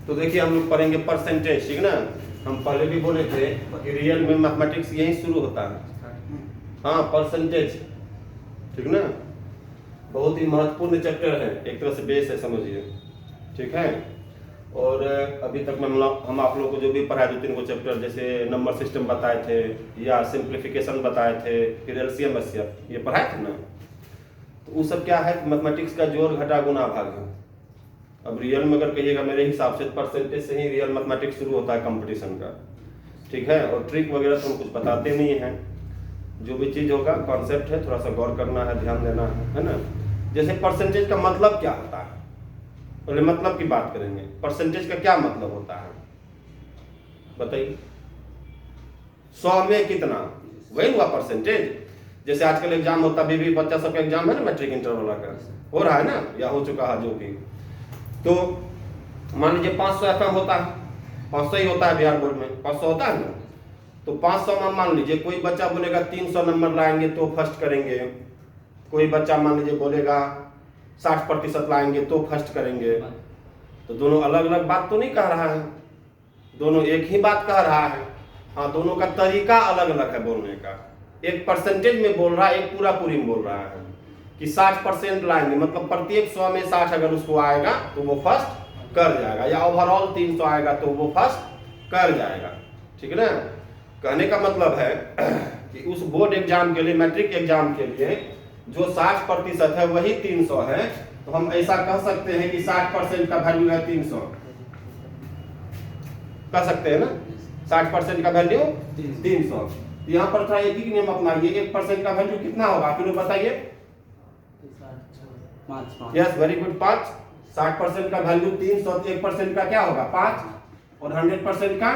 तो देखिए हम लोग पढ़ेंगे परसेंटेज, ठीक ना। हम पहले भी बोले थे कि रियल में मैथमेटिक्स यहीं शुरू होता है। हाँ, परसेंटेज, ठीक ना। बहुत ही महत्वपूर्ण चैप्टर है, एक तरह से बेस है समझिए, ठीक है। और अभी तक हम आप लोगों को जो भी पढ़ाए 2-3 को चैप्टर, जैसे नंबर सिस्टम बताए थे या सिंप्लीफिकेशन बताए थे, फिर एलसीएम एचसीएफ ये पढ़ाए थे ना। तो वो सब क्या है, मैथमेटिक्स का जोड़ घटा गुना भाग है। अब रियल में अगर कहिएगा मेरे हिसाब से परसेंटेज से ही रियल मैथमेटिक्स शुरू होता है कंपटीशन का, ठीक है। और ट्रिक वगैरह तो हम कुछ बताते नहीं हैं, जो भी चीज़ होगा कॉन्सेप्ट है, थोड़ा सा गौर करना है, ध्यान देना है ना। जैसे परसेंटेज का मतलब क्या होता है, पहले मतलब की बात करेंगे। परसेंटेज का क्या मतलब होता है बताइए। 100 में कितना, वही हुआ परसेंटेज। जैसे आजकल एग्जाम होता है, बीबी बच्चा सबका एग्जाम है ना, मैट्रिक इंटर वाला का हो रहा है ना, या हो चुका है जो भी। तो मान लीजिए 500 FM होता है, 500 ही होता है बिहार बोर्ड में, 500 होता है ना। तो 500 में मान लीजिए कोई बच्चा बोलेगा 300 नंबर लाएंगे तो फर्स्ट करेंगे, कोई बच्चा मान लीजिए बोलेगा 60% लाएंगे तो फर्स्ट करेंगे। तो दोनों अलग अलग बात तो नहीं कह रहा है, दोनों एक ही बात कह रहा है। हाँ, दोनों का तरीका अलग अलग है बोलने का। एक परसेंटेज में बोल रहा है, एक पूरा पूरी में बोल रहा है कि 60% लाएंगे, मतलब प्रत्येक 100 में 60 अगर उसको आएगा तो वो फर्स्ट कर जाएगा, या ओवरऑल 300 आएगा तो वो फर्स्ट कर जाएगा, ठीक है ना। कहने का मतलब है कि उस बोर्ड एग्जाम के लिए, मैट्रिक एग्जाम के लिए जो 60% है वही 300 है। तो हम ऐसा कह सकते हैं कि 60% का वैल्यू है 300, कह सकते हैं ना। 60% का वैल्यू 300। यहाँ पर थोड़ा एक ही नियम अपनाइए, 1% का वैल्यू कितना होगा फिर बताइए। Yes, very good, 5। 60% का वैल्यू 300, 1% का क्या होगा 5, और 100% का,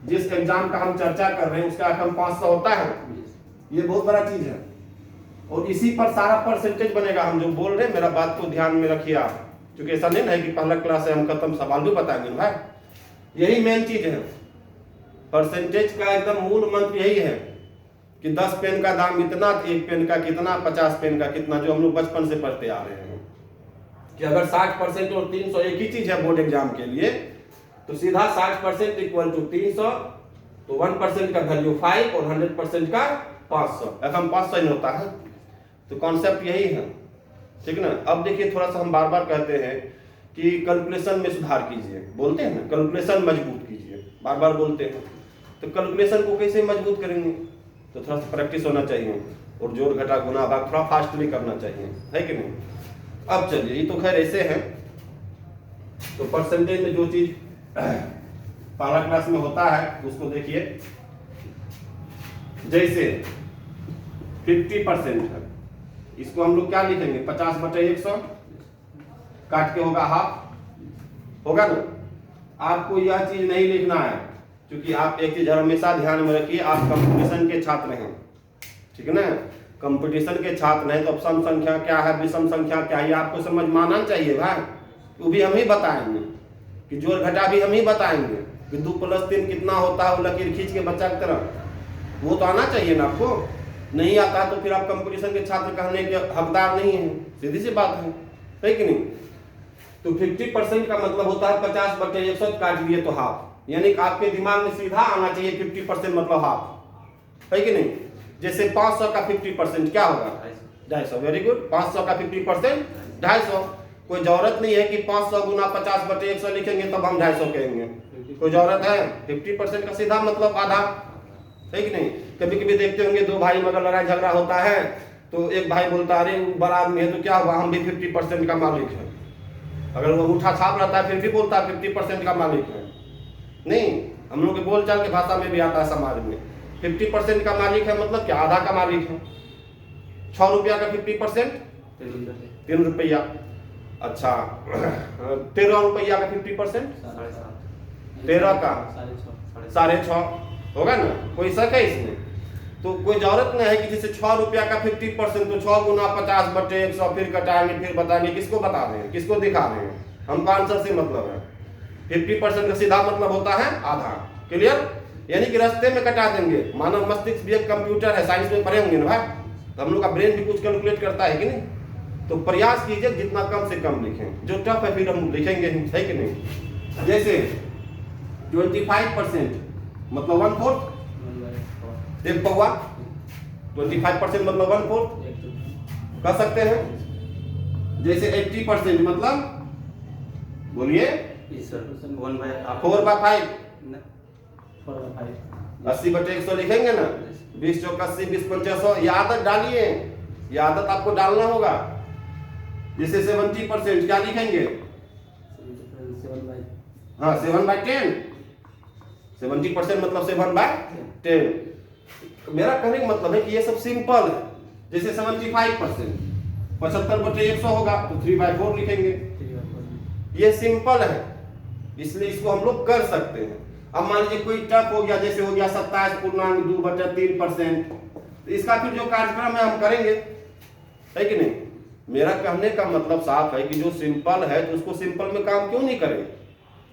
जिस एग्जाम का हम चर्चा कर रहे हैं उसका आंकड़ा 500 होता है। ये बहुत बड़ा चीज है, और इसी पर सारा परसेंटेज बनेगा। हम जो बोल रहे हैं मेरा बात को ध्यान में रखिए आप, क्योंकि ऐसा नहीं है कि पहला क्लास है हम खत्म, सवाल भी बताएंगे भाई। यही मेन चीज है, परसेंटेज का एकदम मूल मंत्र यही है कि 10 पेन का दाम इतना, 1 पेन का कितना, 50 पेन का कितना, जो हम लोग बचपन से पढ़ते आ रहे हैं कि अगर 60% और 300 एक ही चीज है बोर्ड एग्जाम के लिए, तो सीधा 60% इक्वल टू 300, तो 1% का वैल्यू 5 और 100% का 500। FM 500 ही होता है। तो कॉन्सेप्ट यही है, ठीक ना। अब देखिए थोड़ा सा हम बार बार कहते हैं कि कैलकुलेशन में सुधार कीजिए, बोलते हैं ना, कैलकुलेशन मजबूत कीजिए, बार बार बोलते हैं। तो कैलकुलेशन को कैसे मजबूत करेंगे, तो थोड़ा सा प्रैक्टिस होना चाहिए, और जोड़ घटा गुना भाग थोड़ा फास्टली करना चाहिए, है कि नहीं। अब चलिए, ये तो खैर ऐसे है। तो परसेंटेज में जो चीज पहला क्लास में होता है उसको देखिए। जैसे 50% है, इसको हम लोग क्या लिखेंगे, 50/100 काट के होगा हाफ, होगा ना। आपको यह चीज नहीं लिखना है, क्योंकि आप एक चीज हमेशा ध्यान में रखिए, आप कंपटीशन के छात्र हैं, ठीक है ना। कंपटीशन के छात्र हैं तो अब सम संख्या क्या है, विषम संख्या क्या है, आपको समझ में आना चाहिए भाई। वो भी हम ही बताएंगे, कि जोड़ घटा भी हम ही बताएंगे, कि 2 + 3 कितना होता है, वो लकीर खींच के बच्चा की तरह, वो तो आना चाहिए ना आपको। नहीं आता तो फिर आप कंपटीशन के छात्र कहने के हकदार नहीं है, सीधी सी बात है कि नहीं। तो 50% का मतलब होता है 50/100 काट दिए तो हाफ, यानी कि आपके दिमाग में सीधा आना चाहिए 50% मतलब हाफ, है कि नहीं। जैसे 500 का 50% क्या होगा, 250। वेरी गुड, 500 का 50% 250। कोई जरूरत नहीं है कि 500 गुना 50/100 लिखेंगे तब हम 250 कहेंगे, कोई जरूरत है। 50% का सीधा मतलब आधा, है कि नहीं। कभी कभी देखते होंगे 2 भाई मगर लड़ाई झगड़ा होता है, तो एक भाई बोलता है अरे बड़ा आदमी है तो क्या हुआ, हम भी 50% का मालिक है। अगर वो अंगूठा छाप रहता है फिर भी बोलता है 50% का मालिक है। नहीं, हम लोग के बोलचाल की भाषा में भी आता है समाज में, 50% का मालिक है मतलब क्या, आधा का मालिक है। 6 रुपया का 50% 3 रुपया। अच्छा 13 रुपया का 50% 13 का 6.5 होगा ना, कोई शक है इसमें। तो कोई जरूरत नहीं है कि जैसे 6 रुपया का 50% तो 6 गुना 50/100 फिर कटाएंगे फिर बताएंगे, किसको बता रहे हैं, किसको दिखा रहे हैं, हमको आंसर से मतलब है। 50% का सीधा मतलब होता है आधा, क्लियर। यानी कि रास्ते में कटा देंगे। मानव मस्तिष्क भी एक कंप्यूटर है, साइंस में पढ़े होंगे ना भाई, तो हम लोग का ब्रेन भी कुछ कैलकुलेट करता है कि नहीं। तो प्रयास कीजिए जितना कम से कम लिखें, जो टफ है फिर हम लिखेंगे, है कि नहीं। जैसे 25% मतलब 1/4, एक पौवा, 25% मतलब 1/4 कर सकते हैं। जैसे 80% मतलब बोलिए 4/5, 80/100 लिखेंगे ना, 20 चौक 80, 20 पंचा 100। ये आदत डालिए, ये आदत आपको डालना होगा। जैसे 70% क्या लिखेंगे, हाँ 7/10, 70% मतलब 7/10। मेरा कहने का मतलब है कि ये सब सिंपल है। जैसे 75% 75/100 होगा तो 3/4 लिखेंगे। ये सिंपल है, इसलिए इसको हम लोग कर सकते हैं। अब मान लीजिए कोई टफ हो गया, जैसे हो गया 27.2/3%, तो इसका फिर जो कार्यक्रम है हम करेंगे, है कि नहीं। मेरा कहने का मतलब साफ है कि जो सिंपल है तो उसको सिंपल में काम क्यों नहीं करें।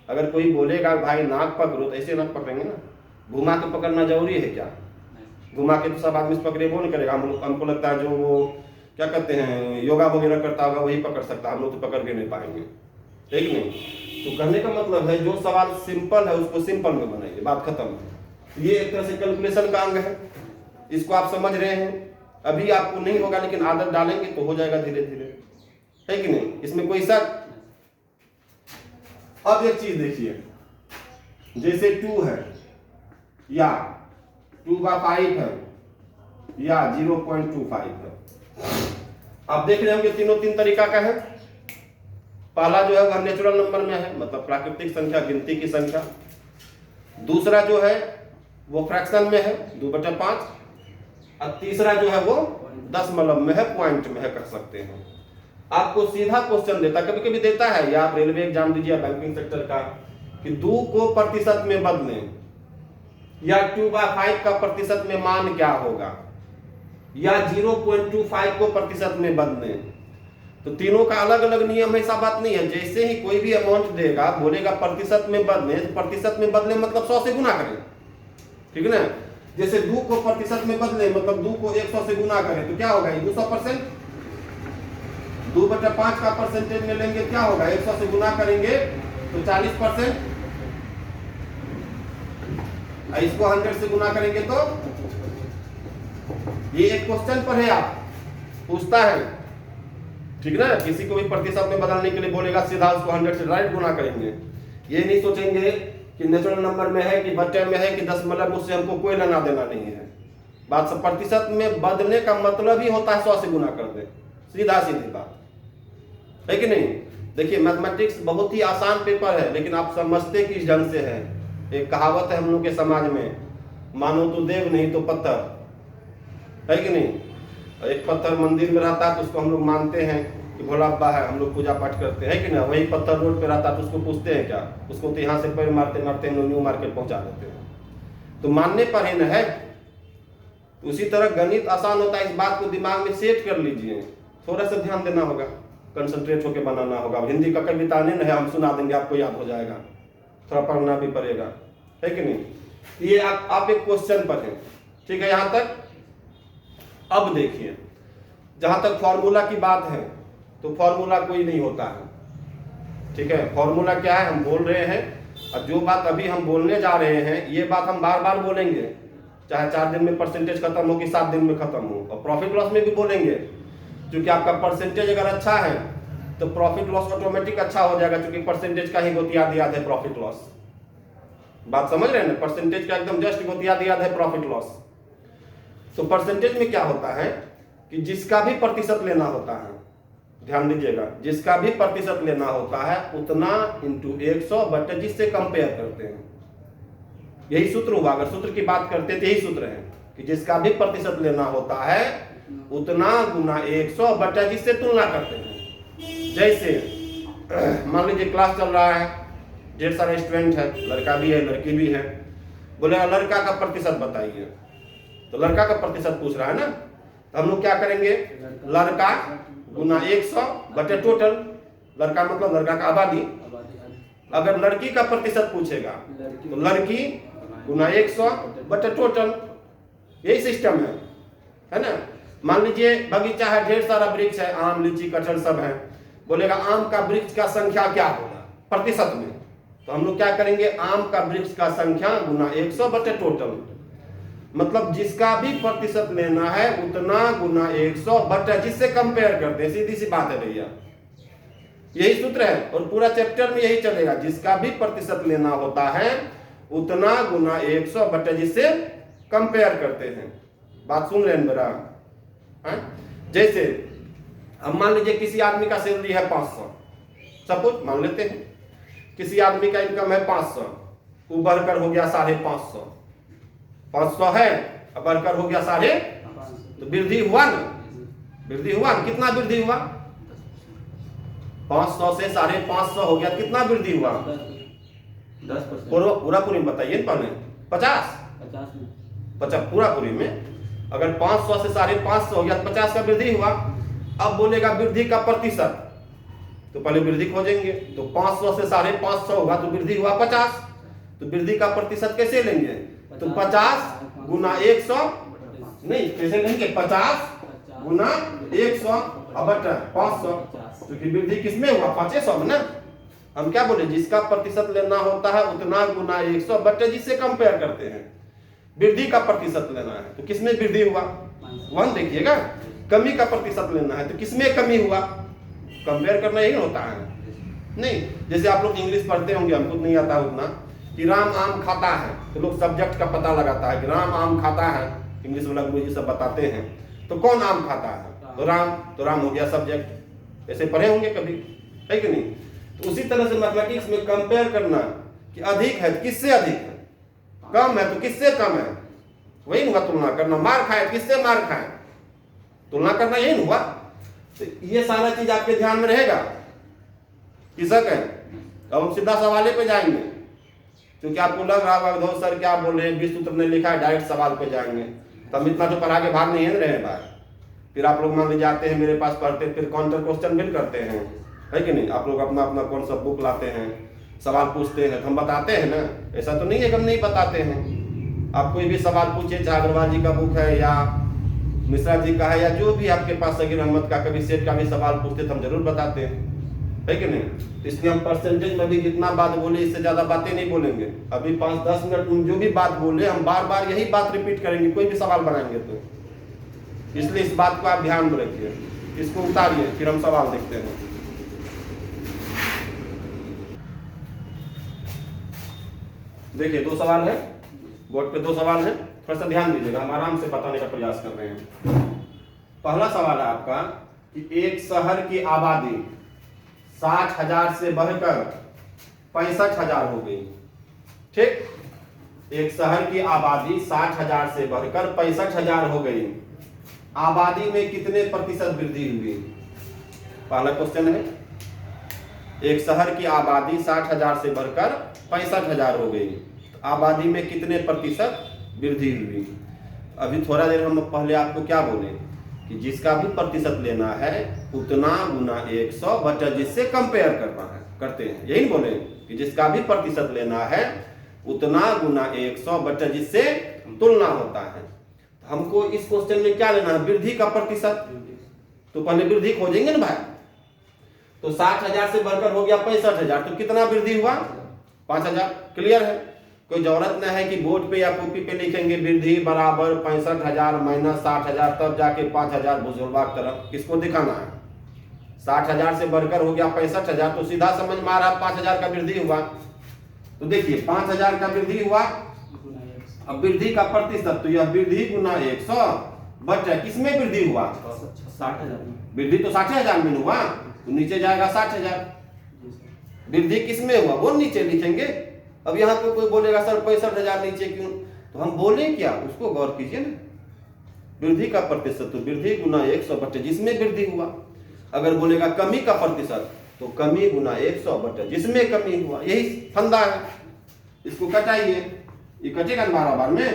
अगर कोई बोलेगा भाई नाक पकड़ो, तो ऐसे नाक पकड़ेंगे ना, घुमा के पकड़ना जरूरी है क्या। घुमा के तो सब आदमी से पकड़े वो नहीं करेगा। हमको लगता है जो वो क्या कहते हैं योगा वगैरह करता होगा वही पकड़ सकता है, हम लोग तो पकड़ के नहीं पाएंगे, है कि नहीं। तो कहने का मतलब है जो सवाल सिंपल है उसको सिंपल में बनाइए, बात खत्म है। ये एक तरह से कैलकुलेशन का अंग है, इसको आप समझ रहे हैं। अभी आपको नहीं होगा लेकिन आदत डालेंगे तो हो जाएगा धीरे धीरे, है कि नहीं, इसमें कोई शक। अब एक चीज देखिए, जैसे 2 है या 2/5 है या 0.25 है। आप देख रहे होंगे तीनों तीन तरीका का है। पहला जो है वह नेचुरल नंबर में है, मतलब प्राकृतिक संख्या, गिनती की संख्या। दूसरा जो है वो फ्रैक्शन में है 2/5, और तीसरा जो है वो दशमलव में है, पॉइंट में है, कर सकते हैं। आपको सीधा क्वेश्चन देता, कभी कभी देता है, या आप रेलवे एग्जाम दीजिए बैंकिंग सेक्टर का, कि 2 को प्रतिशत में बदलें, या 2/5 का प्रतिशत में मान क्या होगा, या 0.25 को प्रतिशत में बदलें। तो तीनों का अलग अलग नियम है, ऐसा बात नहीं है। जैसे ही कोई भी अमाउंट देगा, बोलेगा प्रतिशत में बदलें, तो प्रतिशत में बदलें मतलब 100 से गुना करें, ठीक है ना। जैसे 2 को प्रतिशत में बदलें मतलब 2 को 100 से गुना करें तो क्या होगा, 200%। 2/5 का परसेंटेज में लेंगे क्या होगा, 100 से गुना करेंगे तो 40%, इसको 100 से गुना करेंगे तो। ये एक क्वेश्चन पर है, आप पूछता है, ठीक ना। किसी को भी प्रतिशत में बदलने के लिए बोलेगा, सीधा उसको 100 से डायरेक्ट गुना करेंगे। ये नहीं सोचेंगे कि नेचुरल नंबर में है कि बट्टे में है कि दशमलव, उससे हमको कोई लेना देना नहीं है। बात सब प्रतिशत में बदलने का मतलब ही होता है 100 से गुना कर दे, सीधा सीधी बात, है कि नहीं। देखिए मैथमेटिक्स बहुत ही आसान पेपर है, लेकिन आप समझते किस ढंग से है। एक कहावत है हम लोग के समाज में, मानो तो देव नहीं तो पत्थर, है कि नहीं। एक पत्थर मंदिर में रहता है तो उसको हम लोग मानते हैं कि भोला बाबा है, हम लोग पूजा पाठ करते हैं, कि ना। वही पत्थर रोड पे रहता तो उसको पूछते हैं क्या, उसको तो यहाँ से पैर मारते मारते हम लोग न्यू मार्केट पहुंचा देते हैं। तो मानने पर ही न है। उसी तरह गणित आसान होता है, इस बात को दिमाग में सेट कर लीजिए। थोड़ा सा ध्यान देना होगा, कंसंट्रेट होकर बनाना होगा। हिंदी का कविता नहीं है, हम सुना देंगे आपको याद हो जाएगा, थोड़ा पढ़ना भी पड़ेगा, है कि नहीं। ये आप एक क्वेश्चन पर हैं, ठीक है यहाँ तक। अब देखिए जहां तक फॉर्मूला की बात है, तो फॉर्मूला कोई नहीं होता है, ठीक है। फॉर्मूला क्या है हम बोल रहे हैं, और जो बात अभी हम बोलने जा रहे हैं ये बात हम बार बार बोलेंगे, चाहे 4 दिन में परसेंटेज खत्म हो कि 7 दिन में खत्म हो। और प्रॉफिट लॉस में भी बोलेंगे, क्योंकि आपका परसेंटेज अगर अच्छा है तो प्रॉफिट लॉस ऑटोमेटिक अच्छा हो जाएगा, क्योंकि परसेंटेज का ही गोतियाद याद है प्रॉफिट लॉस। बात समझ रहे हैं ना, परसेंटेज का एकदम जस्ट गोतियाद याद है प्रॉफिट लॉस। तो परसेंटेज में क्या होता है कि जिसका भी प्रतिशत लेना होता है, ध्यान दीजिएगा, जिसका भी प्रतिशत लेना होता है उतना इंटू 100 बटे जिससे कंपेयर करते हैं। यही सूत्र हुआ, अगर सूत्र की बात करते तो यही सूत्र है कि जिसका भी प्रतिशत लेना होता है उतना गुना 100 बटे जिससे तुलना करते हैं। जैसे मान लीजिए क्लास चल रहा है, ढेर सारे स्टूडेंट है, लड़का भी है लड़की भी है। बोले लड़का का प्रतिशत बताइए, तो लड़का का प्रतिशत पूछ रहा है ना, तो हम लोग क्या करेंगे, लड़का गुना 100 बटे टोटल। लड़का मतलब लड़का का आबादी। अगर लड़की का प्रतिशत पूछेगा तो लड़की गुना 100 बटे टोटल, यही सिस्टम है ना। मान लीजिए बगीचा है, ढेर सारा वृक्ष है, आम लीची कटहल सब है। बोलेगा आम का वृक्ष का संख्या क्या होगा प्रतिशत में, तो हम लोग क्या करेंगे, आम का वृक्ष का संख्या गुना 100 बटे टोटल, मतलब जिसका भी प्रतिशत लेना है उतना गुना 100 बटे जिससे कंपेयर करते हैं। सीधी सी बात है भैया, यही सूत्र है और पूरा चैप्टर में यही चलेगा। जिसका भी प्रतिशत लेना होता है उतना गुना 100 बटे जिससे कंपेयर करते हैं। बात सुन रहे हैं मेरा? जैसे अब मान लीजिए किसी आदमी का सैलरी है 500, सपोज मान लेते हैं किसी आदमी का इनकम है 500, वो बढ़कर हो गया 550। 500 है अब बढ़कर हो गया 550, तो वृद्धि हुआ ना, वृद्धि हुआ ना। कितना वृद्धि हुआ? 500 से 550 हो गया, कितना वृद्धि हुआ? 10%। पूरा पूरी में बताइए पहले। 50 पूरा पूरी में अगर 500 से 550 हो गया तो 50 का वृद्धि हुआ। अब बोलेगा वृद्धि का प्रतिशत, तो पहले वृद्धि खोजेंगे, तो 500 से 550 होगा तो वृद्धि हुआ 50, तो वृद्धि का प्रतिशत कैसे लेंगे? तो 50 गुना 100 नहीं, कैसे लेंगे? 50 गुना 100 बटा 500, क्योंकि वृद्धि किसमें हुआ? 500 में ना। हम क्या बोले, जिसका प्रतिशत लेना होता है उतना गुना 100 बटे जिससे कंपेयर करते हैं। वृद्धि का प्रतिशत लेना है तो किसमें वृद्धि हुआ? 1 देखिएगा। कमी का प्रतिशत लेना है तो किसमें कमी हुआ? कंपेयर करना यही होता है। नहीं, जैसे आप लोग इंग्लिश पढ़ते होंगे, हमको नहीं आता उतना, कि राम आम खाता है तो लोग सब्जेक्ट का पता लगाता है कि राम आम खाता है, इंग्लिश वाला गुरुजी सब बताते हैं, तो कौन आम खाता है? तो राम हो गया सब्जेक्ट। ऐसे पढ़े होंगे कभी, है कि नहीं? तो उसी तरह से मैथमेटिक्स में कंपेयर करना कि अधिक है तो किससे अधिक है, कम है तो किससे कम है, वही हुआ तुलना करना। मार खाए किससे मार खाए, तुलना करना यही हुआ। तो ये सारा चीज आपके ध्यान में रहेगा। किसक है? अब हम सीधा सवाले पे जाएंगे, क्योंकि आपको लग रहा होगा धो सर क्या बोल रहे हैं, 20 सूत्र ने लिखा है, डायरेक्ट सवाल पे जाएंगे, तो हम इतना तो पढ़ा के भाग नहीं है रहे बार। फिर आप लोग मान लीजिए आते हैं मेरे पास पढ़ते, फिर काउंटर क्वेश्चन बिल करते हैं, है कि नहीं? आप लोग अपना अपना कौन सा बुक लाते हैं, सवाल पूछते हैं, तो हम बताते हैं ना। ऐसा तो नहीं है कि हम नहीं बताते हैं। आप कोई भी सवाल पूछे, चाहे अग्रवाल जी का बुक है या मिश्रा जी का है या जो भी आपके पास सगीर अहमद का, कभी सेठ का भी सवाल पूछते तो हम जरूर बताते हैं, है कि नहीं? इसलिए हम परसेंटेज में भी जितना बात बोले इससे ज्यादा बातें नहीं बोलेंगे। अभी 5-10 मिनट जो भी बात बोले हम बार बार यही बात रिपीट करेंगे, कोई भी सवाल बनाएंगे तो। इसलिए इस बात को आप ध्यान में रखिए, इसको उतारिए, फिर हम सवाल देखते हैं। देखिए 2 सवाल है, बोर्ड पे 2 सवाल है, थोड़ा सा ध्यान दीजिएगा, हम आराम से बताने का प्रयास कर रहे हैं। पहला सवाल है आपका कि एक शहर की आबादी 60,000 से बढ़कर 65,000 हो गई। ठीक, एक शहर की आबादी 60,000 से बढ़कर 65,000 हो गई। आबादी में कितने प्रतिशत वृद्धि हुई? पहला क्वेश्चन है, एक शहर की आबादी 60,000 से बढ़कर 65,000 हो गई, तो आबादी में कितने प्रतिशत वृद्धि हुई? अभी थोड़ा देर हम पहले आपको क्या बोले कि जिसका भी प्रतिशत लेना है उतना गुना 100 बटा जिससे कंपेयर करते हैं, यही बोले कि जिसका भी प्रतिशत लेना है उतना गुना 100 बटा जिससे तुलना होता है। हमको इस क्वेश्चन में क्या लेना है? वृद्धि का प्रतिशत। तो पहले वृद्धि खोजेंगे ना भाई। तो 60,000 से बढ़कर हो गया 65,000, तो कितना वृद्धि हुआ? 5,000। क्लियर है? कोई जरूरत नहीं है कि बोर्ड पे या कॉपी पे लिखेंगे वृद्धि बराबर 65,000 माइनस 60,000 तब जाके 5,000 बुजुर्ग तरफ। किसको दिखाना है? 60,000 से बढ़कर हो गया 65,000, तो सीधा समझ में आ रहा है 5,000 का वृद्धि हुआ। तो देखिए 5,000 का वृद्धि हुआ, अब वृद्धि का प्रतिशत, तो यह वृद्धि गुना 100 बटा किसमें वृद्धि हुआ? 60,000। वृद्धि तो 60,000 में हुआ, तो नीचे जाएगा 60,000। वृद्धि किसमें हुआ वो नीचे लिखेंगे। अब यहाँ पे कोई बोलेगा सर 65,000 नीचे क्यों? तो हम बोले क्या, उसको गौर कीजिए ना। वृद्धि का प्रतिशत तो वृद्धि गुना 100 बटे जिसमें वृद्धि हुआ। अगर बोलेगा कमी का प्रतिशत तो कमी गुना 100 बटे जिसमें कमी हुआ, यही फंदा है। इसको कटाइए, ये कटेगा 12 बार में,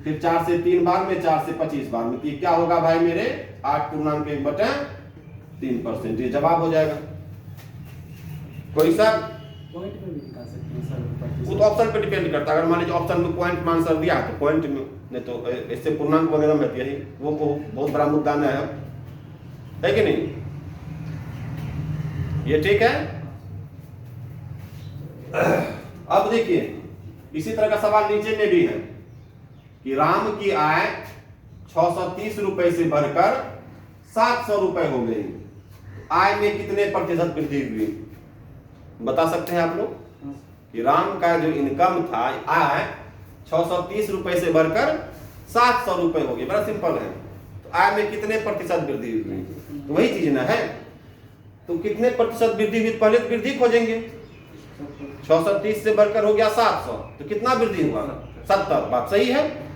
फिर 4 से 3 बार में, 4 से 25 बार में, क्या होगा भाई मेरे 8.1 बटा 3%। ये जवाब हो जाएगा। कोई सर पॉइंट में भी निकाल सकते हैं सर, वो तो ऑप्शन पे डिपेंड करता है। अगर मान लीजिए ऑप्शन में पॉइंट मान सर दिया तो पॉइंट में, नहीं तो इससे पूर्णांक वगैरह में यही वो बहुत बड़ा मुद्दा नहीं है कि नहीं? ये ठीक है। अब देखिए इसी तरह का सवाल नीचे में भी है कि राम की आय 630 रुपए से बढ़कर 700 रुपए हो गई, आय में कितने प्रतिशत वृद्धि हुई? बता सकते हैं आप लोग कि राम का जो इनकम था आय 630 रुपए से बढ़कर 700 रुपए हो गई। बड़ा सिंपल है। तो आय में कितने प्रतिशत वृद्धि हुई? तो वही चीज ना है। तो कितने प्रतिशत वृद्धि हुई? पहले तो वृद्धि खोजेंगे। 630 से बढ़कर हो गया 700, तो कितना वृद्धि हुआ? 70। बात सही है,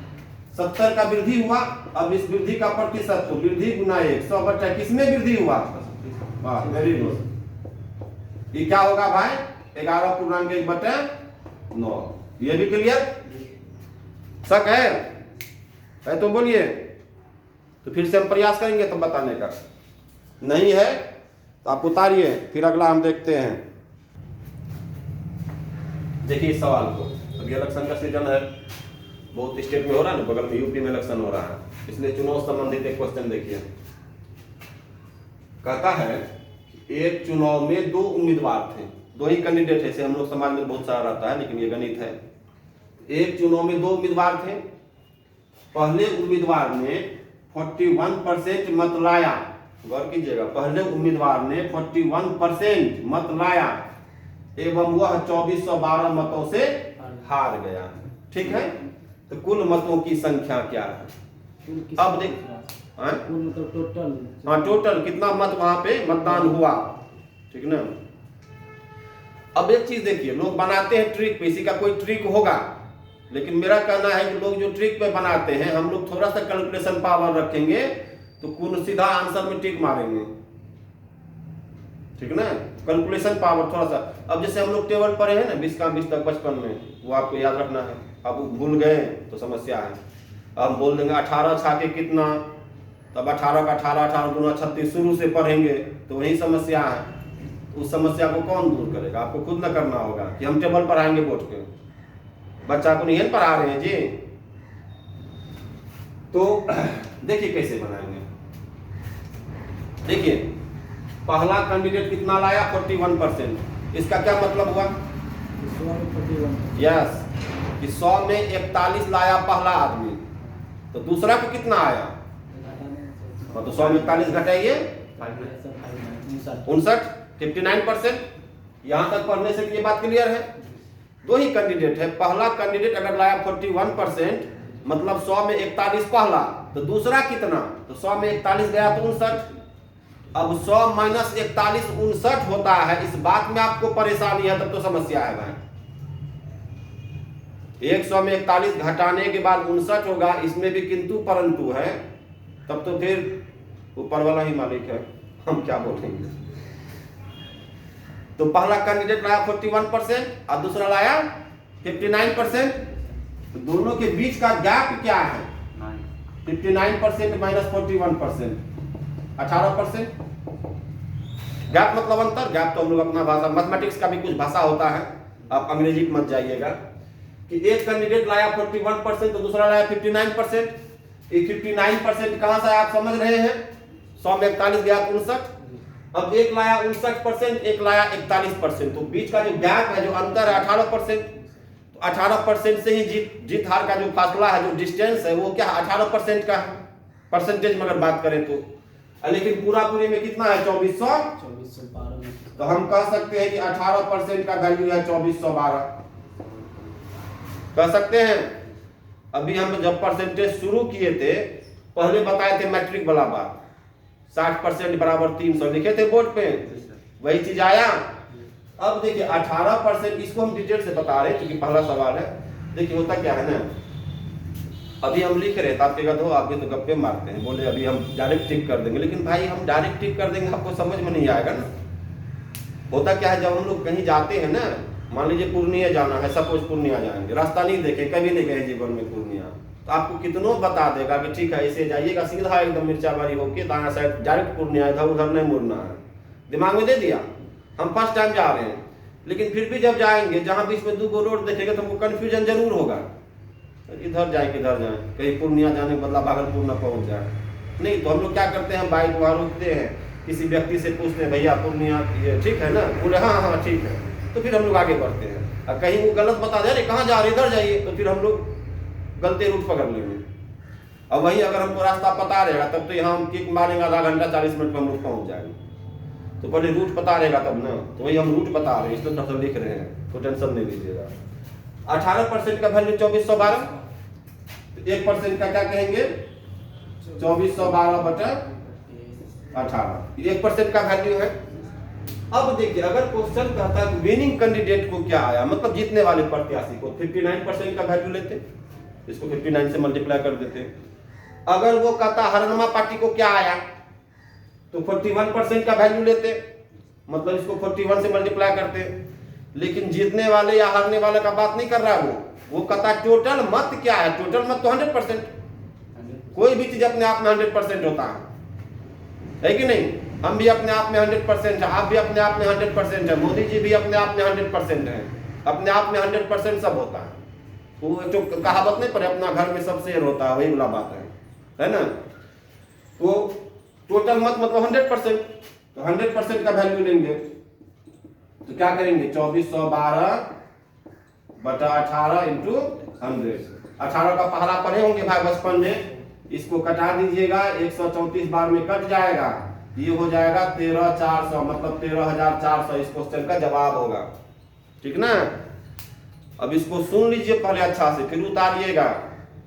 70 का वृद्धि हुआ। अब इस वृद्धि का प्रतिशत तो वृद्धि गुना 100 बटा किसमें वृद्धि हुआ? वाह वेरी गुड। ये क्या होगा भाई? 11.1/9। ये भी क्लियर? शक है तो बोलिए, तो फिर से हम प्रयास करेंगे तो बताने का। नहीं है तो आप उतारिए, फिर अगला हम देखते हैं। देखिए इस सवाल को, अभी इलेक्शन का सीजन है, बहुत स्टेट में हो रहा है ना, बगल में यूपी में इलेक्शन हो रहा है, इसलिए चुनाव संबंधित एक क्वेश्चन देखिए। कहता है एक चुनाव में 2 उम्मीदवार थे, 2 ही कैंडिडेट है। हम लोग समाज में बहुत सारा रहता है, लेकिन ये गणित है। एक चुनाव में 2 उम्मीदवार थे। पहले उम्मीदवार ने 41% मत लाया। गौर कीजिएगा, पहले उम्मीदवार ने 41% मत लाया एवं वह 2412 मतों से हार गया। ठीक है, तो कुल मतों की संख्या क्या है? अब देख टोटल, हाँ टोटल कितना मत वहां पे मतदान हुआ। ठीक ना। अब एक चीज देखिए, लोग बनाते हैं ट्रिक पे, इसी का कोई ट्रिक होगा, लेकिन मेरा कहना है कि लोग जो ट्रिक पे बनाते हैं, हम लोग थोड़ा सा कैलकुलेशन पावर रखेंगे तो कौन सीधा आंसर में टिक मारेंगे। ठीक ना, कैलकुलेशन पावर थोड़ा सा। अब जैसे हम लोग टेबल पढ़े हैं ना 20 का 20 तक बचपन में, वो आपको याद रखना है। अब भूल गए तो समस्या है। अब बोल देंगे 18 छाके कितना, तब 18 का 18 18 दूना 36 शुरू से पढ़ेंगे तो वही समस्या है। उस समस्या को कौन दूर करेगा? आपको खुद न करना होगा कि हम टेबल पढ़ाएंगे बोर्ड पे, बच्चा को नहीं पढ़ा रहे हैं जी। तो देखिए कैसे बनाएंगे। देखिए पहला कैंडिडेट कितना लाया? 41%। इसका क्या मतलब हुआ? यस, कि 100 में 41 लाया पहला आदमी, तो दूसरा को कितना आया? तो 100 में 41 घटाइए 59, 59%। यहां तक पढ़ने से ये बात क्लियर है। 2 ही कैंडिडेट है। पहला कैंडिडेट अगर लाया 41%, मतलब 100 में 41 पहला, तो दूसरा कितना? तो 100 में 41 गया तो 59। अब 100 माइनस 41 59 होता है। इस बात में आपको परेशानी है तब तो समस्या है भाई। 100 में 41 घटाने के बाद 59 होगा, इसमें भी किंतु परंतु है, तब तो फिर ऊपर वाला ही मालिक है, हम क्या बोलेंगे। तो पहला कैंडिडेट लाया 41% और दूसरा लाया 59%। तो दोनों के बीच का गैप क्या है? 59% माइनस 41%, 18%। गैप मतलब अंतर। गैप तो हम लोग अपना भाषा, मैथमेटिक्स का भी कुछ भाषा होता है, आप अंग्रेजी मत जाइएगा। कि एक कैंडिडेट लाया 41% तो दूसरा लाया 59%। ये 59% कहां से आप समझ रहे हैं? 100 में 41 गया 59। अब एक लाया 59%, एक लाया 41%, तो बीच का जो गैप है, जो अंतर है 18%। तो 18% से ही जीत हार का जो फासला है, जो डिस्टेंस है, वो क्या 18% का है परसेंटेज में अगर बात करें तो। लेकिन पूरा पूरी में कितना है? 2412। तो हम कह सकते हैं कि 18% का वैल्यू है 2412, कह सकते हैं। अभी हम जब परसेंटेज शुरू किए थे, पहले बताए थे मैट्रिक वाला बात, 60% बराबर 300 लिखे थे बोर्ड पे, वही चीज आया। अब देखिए 18%, इसको हम डिटेल से बता रहे हैं क्योंकि पहला सवाल है। देखिए होता क्या है ना, अभी हम लिख रहे थे, आप देखा तो आप भी तो गप्पे मारते हैं, बोले अभी हम डायरेक्ट टिक कर देंगे, लेकिन भाई हम डायरेक्ट टिक कर देंगे आपको समझ में नहीं आएगा ना। होता क्या है, जब हम लोग कहीं जाते हैं ना, मान लीजिए पूर्णिया जाना है, सपोज पूर्णिया जाएंगे, रास्ता नहीं देखे, कभी नहीं गए जीवन में पूर्णिया, तो आपको कितनों बता देगा कि ठीक है ऐसे जाइएगा सीधा एकदम मिर्चाबाड़ी होके दाना साइड डायरेक्ट पूर्णिया, इधर उधर नहीं मुड़ना है, दिमाग में दे दिया। हम फर्स्ट टाइम जा रहे हैं, लेकिन फिर भी जब जाएंगे जहाँ बीच में 2 रोड देखेंगे तो हमको कन्फ्यूजन जरूर होगा, इधर जाए किधर जाए, कहीं पूर्णिया जाने के बदला भागलपुर न पहुँच जाए। नहीं तो हम लोग क्या करते हैं, बाइक वहाँ रोकते हैं, किसी व्यक्ति से पूछते हैं भैया पूर्णिया ये ठीक है ना, बोले हाँ हाँ ठीक है, तो फिर हम लोग आगे बढ़ते हैं। और कहीं वो गलत बता दे, कहाँ जा रहे, इधर जाइए, तो फिर हम लोग गलती रूट पकड़ लेंगे। और वहीं अगर हमको रास्ता पता रहेगा तब तो यहाँ हम किक मारेंगे, आधा घंटा 40 मिनट में हम लोग पहुँच जाएंगे। तो पहले रूट पता रहेगा तब ना, तो वही हम रूट बता रहे हैं, इसलिए तो लिख रहे हैं, तो टेंशन नहीं लीजिएगा। 18% का वैल्यू 2412, 1% का क्या कहेंगे 2412/18, 1% का वैल्यू है। अब देखिए अगर क्वेश्चन कहता है विनिंग कैंडिडेट को क्या आया, मतलब जीतने वाले प्रत्याशी को 59% का वैल्यू लेते, इसको 59 से मल्टीप्लाई कर देते। अगर वो कहता हरनमा पार्टी को क्या आया तो 41% का वैल्यू लेते, मतलब इसको 41 से मल्टीप्लाई करते। लेकिन जीतने वाले या हारने वाले का बात नहीं कर रहा है वो कहता टोटल मत क्या है, टोटल मत तो 100%, कोई भी चीज अपने आप में 100% होता है कि नहीं। हम भी अपने आप में 100% है, आप भी अपने आप में 100% है, मोदी जी भी अपने आप में 100% है, अपने आप में 100% सब होता है। वो जो कहावत नहीं पड़े अपना घर में सब शेर होता है, वही वाला बात है ना। तो टोटल मत मतलब 100%, तो 100% का वैल्यू लेंगे तो क्या करेंगे 2412/18 इंटू 100। 18 का पहला पढ़े होंगे भाई बचपन में, इसको कटा दीजिएगा, 134 बार में कट जाएगा, ये हो जाएगा 13,400, मतलब 13,400 इस क्वेश्चन का जवाब होगा, ठीक ना। अब इसको सुन लीजिए पहले अच्छा से, फिर उतारिएगा,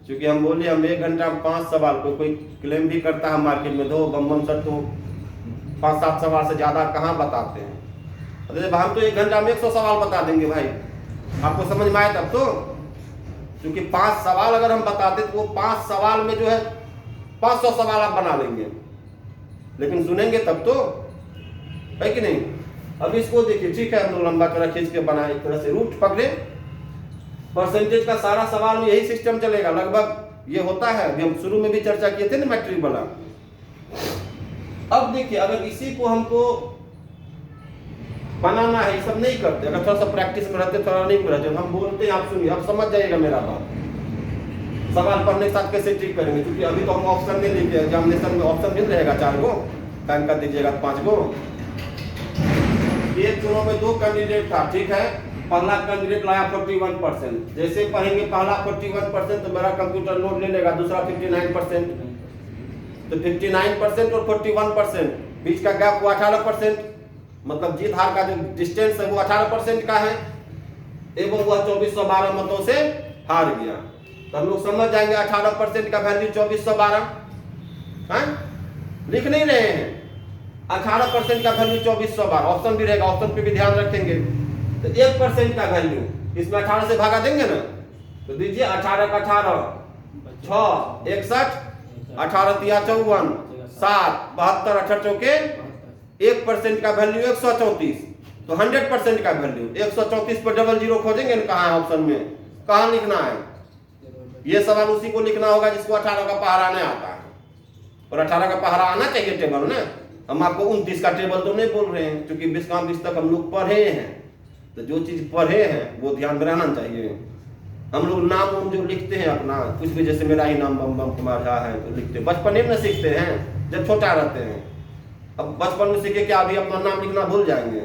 क्योंकि हम बोले हम 1 घंटा में 5 सवाल, कोई क्लेम भी करता है मार्केट में 2 बम सर तो 5-7 सवाल से ज्यादा कहाँ बताते हैं। अरे हम तो 1 घंटा में 100 सवाल बता देंगे भाई, आपको समझ में आए तब तो। क्योंकि 5 सवाल अगर हम बताते तो वो 5 सवाल में जो है 500 सवाल आप बना लेंगे, लेकिन सुनेंगे तब तो, है कि नहीं। अब इसको देखिए, ठीक है हम लोग लंबा चौड़ा खींच के बनाए, एक तरह से रूट पकड़े, परसेंटेज का सारा सवाल में यही सिस्टम चलेगा लगभग, ये होता है, अभी हम शुरू में भी चर्चा किए थे ना मैट्रिक वाला। अब देखिए अगर इसी को हमको बनाना है, ये सब नहीं करते, अगर थोड़ा सा प्रैक्टिस में रहते, थोड़ा नहीं में रहते, हम बोलते हैं आप सुनिए, आप समझ जाइएगा मेरा बात। सवाल पढ़ने के साथ कैसे ठीक करेंगे, क्योंकि अभी तो हम ऑप्शन नहीं लिखे, एग्जामिनेशन में ऑप्शन मिल रहेगा 4 गो, टाइम कर दीजिएगा 5 गो। एक चुनाव में 2 कैंडिडेट था, ठीक है, पहला कैंडिडेट लाया 41%, जैसे पढ़ेंगे पहला 41% तो मेरा कंप्यूटर लोड ले लेगा, दूसरा 59%, तो 59% और 41% बीच का गैप हुआ 18%, मतलब जीत हार का जो डिस्टेंस है वो 18% का है, एवं वह 2412 मतों से हार गया। तो हम लोग समझ जाएंगे 18% का वैल्यू 2412, लिख नहीं रहे हैं, 18% का वैल्यू 2412, ऑप्शन भी रहेगा, ऑप्शन पे भी ध्यान रखेंगे। तो 1% का वैल्यू इसमें 18 से भागा देंगे ना, तो दीजिए 18 का 18 6 61, 18 तिया 54 7 72 18 चौके 1% का वैल्यू 134, तो 100% का वैल्यू 134 पर डबल जीरो खोजेंगे ना, कहाँ है ऑप्शन में, कहाँ लिखना है। ये सवाल उसी को लिखना होगा जिसको 18 का पहाड़ा नहीं आता है, और 18 का पहाड़ा आना चाहिए टेबल ना। हम आपको 29 का टेबल तो नहीं बोल रहे हैं, क्योंकि 20 तक हम लोग पढ़े हैं, तो जो चीज पढ़े हैं वो ध्यान में रहना चाहिए। हम लोग नाम जो लिखते हैं अपना, कुछ भी, जैसे मेरा ही नाम बम कुमार झा है तो लिखते हैं, बचपन में सीखते हैं जब छोटा रहते हैं। अब बचपन में सीखे क्या अभी अपना नाम लिखना भूल जाएंगे,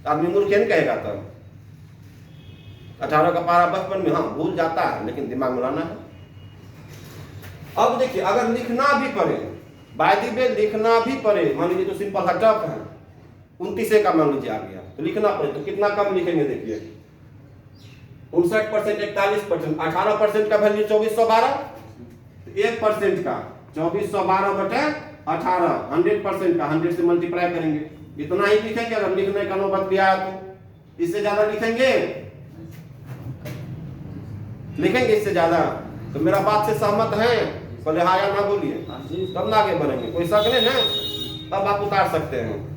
आदमी मूर्ख नहीं कहेगा तब। 18 का पारा बचपन में हाँ भूल जाता है, लेकिन दिमाग में लाना है। अब देखिए अगर लिखना भी पड़े, बाय द वे लिखना भी पड़े, मान लीजिए तो सिंपल है, टफ है, 29 का मान लीजिए आ गया, तो लिखना पड़े तो कितना कम लिखेंगे, देखिए 59% 41%, 18% का वैल्यू 2412, 1% का 2412/18, 100% का 100 से मल्टीप्लाई करेंगे, इतना ही लिखेंगे। अगर लिखने का नौबत भी आया तो इससे ज्यादा लिखेंगे इससे ज्यादा, तो मेरा बात से सहमत हैं? पहले हाँ या ना बोलिए, तब ना आगे बढ़ेंगे, कोई शक नहीं ना, तब आप उतार सकते हैं।